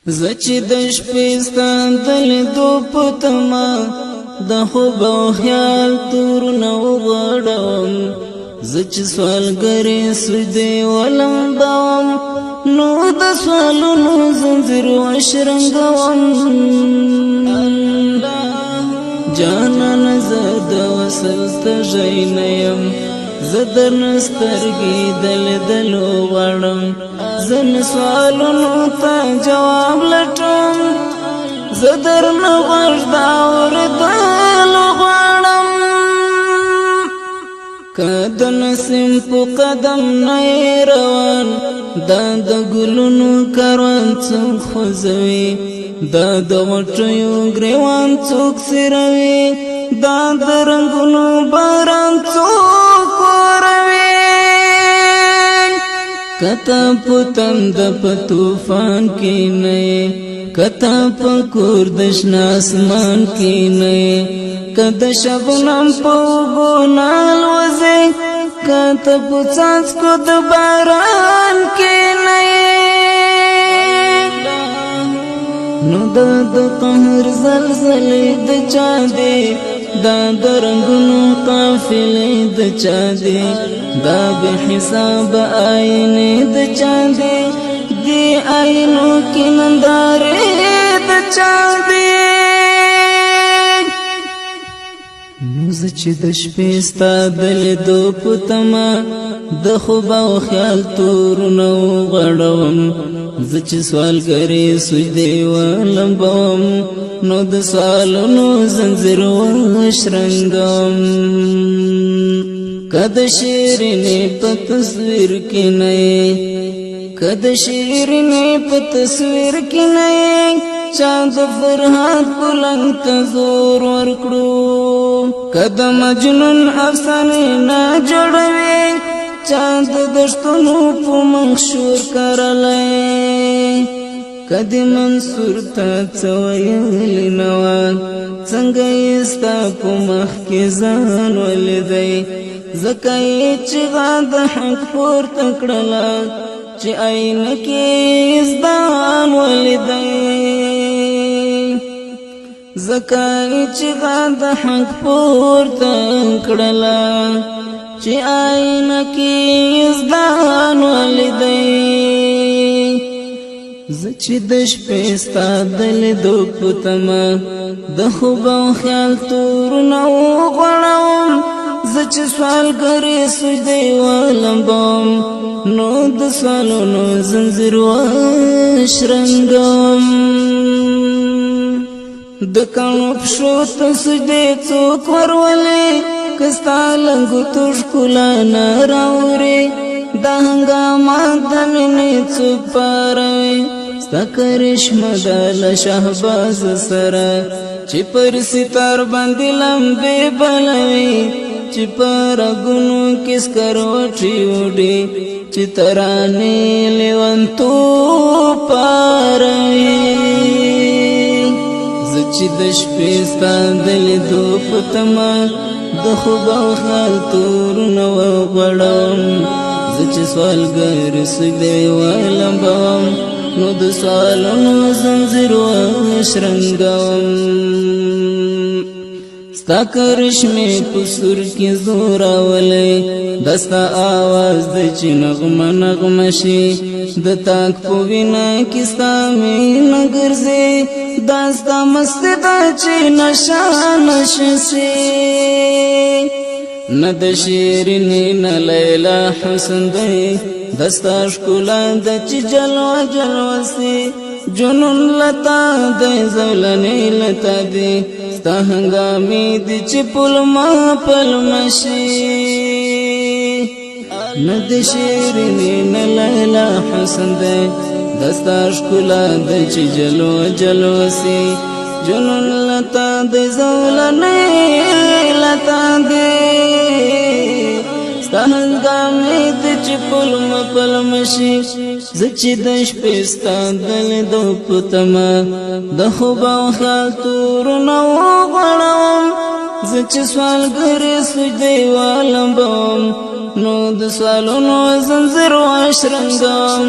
زچ د شپې ستا د لیدو په تمه د خوب او خیال تورونه وغواړم زه چې سوالګرې سجدې ولمبوم نو د سوالونو زنځیر وشرنګوم جانانه زه د وصل تږی نه یم زه درنه سترګې د لیدلو غواړم زه نه سوالونو ته جواب لټوم زه درنه غوږ د اورېدلو غواړم که د نسیم په قدم نه یې روان دا د ګلونو کاروان څوک خوځوي دا د غوټیو ګریوان څوک څیروي دا د رنګونو باران څوک اوروي کته په تند په طوفان کې نه یې کته په کور د شنه اسمان کې نه یې که د شبنم په اوږو نه الوځې کته په څاڅکو د باران کې نه یې نو دا د قهر زلزلې د چا دی دا د رنګونو قافلې د چا دی دا بې حسابه آینې د چا دی دې آینو کې نندارې د چا دی نو زه چې د شپې ستا د لیدو په تمه د خوب او خیال تورونه وغړوم زه چې سوالګرې سجدې ولمبوم نو د سوالونو زنځیر وشرنګوم که د شیرینې په تصویر کې نه یې که د شیرینې په تصویر کې نه یې چا د فرحات پلنګ ته زور ورکړو که د مجنون افسانې نه جوړوي چا د دشتونو په منشور کرلی کدی منصور تا څه ویلی نه وه څنګه یې ستا په مخ کې ځان ولیدی ځکه یې چیغه د حق پورته کړله چې آینه کې ځان ولیدی ځکه یې چیغه د حق پورته کړله چې آینه کې ځان ولیدی زه چې د شپې ستا د لیدو په تمه د خوب او خیال تورونه وغواړم زه چې سوالګرې سجدې ولمبوم نو د سوالونو زنځیر وشرنګوم د کاڼو پښو ته سجدې څوک ورولي که ستا لنګوتو ښکلا نه راوړي دا هنګامه د مینې څوک پاروي ستا کرشمه ده له شهباز سره چې پر ستار باندې لمبې بلوي چې په رګونو کې سکروټې وړي چې ترانې لیونتوب پاروي زه چې د شپې ستا د لیدو په تمه د خوب او خیال تورونه وغواړم زه چې سوالګر سجدې ولمبوم نو د سوالونو زنځیر وشرنګوم ستا کرشمې په سور کې زور راولی دا ستا آواز د چې نغمه نغمه شي د تاک په وینه کې ستا مینه ګرځي دا ستا مستي ده چې نشه نشه سي نه د شیرینې نه لیلا حسن دی دستا ښکلا ده چې جلوه جلوه سي جنون لتا دی زولنې لتا دی ستا هنګامې دي چې پلمه پلمه شي نه د شیرینې نه لیلا حسن دی دستا ښکلا ده چې جلوه جلوه سي جنون لتا دی زولنې لتا دی ستا هنګامې دي چې پلمه پلمه شي زه چې د شپې ستا د لیدو په تمه د خوب او خیال تورونه وغواړم زه چې سوالګرې سجدې ولمبوم نو د سوالونو زنځیر واشرنګم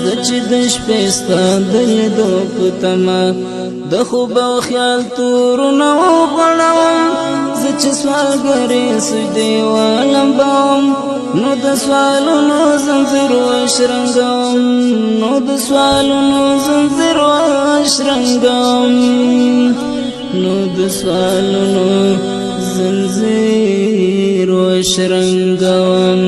زه چې د شپې ستا د لیدو په تمه د خوب او خیال تورونه وغوړوم زه چې سوالګرې سجدې ولمبوم نو د سوالونو زنځیر واشرنګم نو د سوالونو زنځیر واشرنګم نو د سوالونو زنځیر واشرنګم